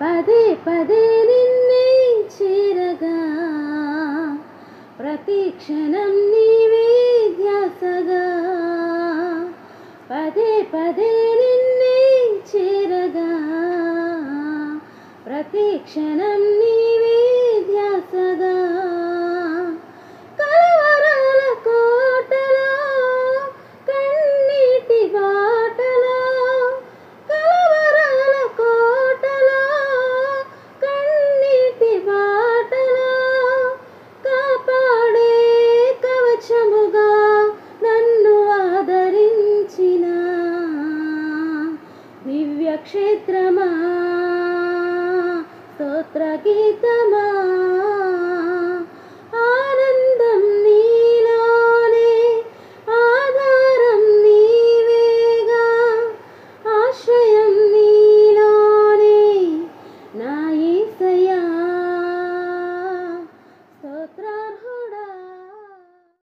పదే పదే నిన్నే చేరగా ప్రతి క్షణం నీవే ధ్యాసగా పదే పదే నిన్నే చేరగా ప్రతి క్షణం నీవే ధ్యాసగా కలవరాల కోటలో కన్నీటి బాటలో కలవరాల కోటలో కన్నీటి బాటలో కాపాడే కవచముగా నన్ను ఆదరించిన దివ్య క్షేత్రమా స్తోత్ర గీతమా ఆనందం నీలోనే ఆధారం నీవేగా ఆశ్రయం నీలోనే నా యేసయ్యా స్తోత్రార్హుడా।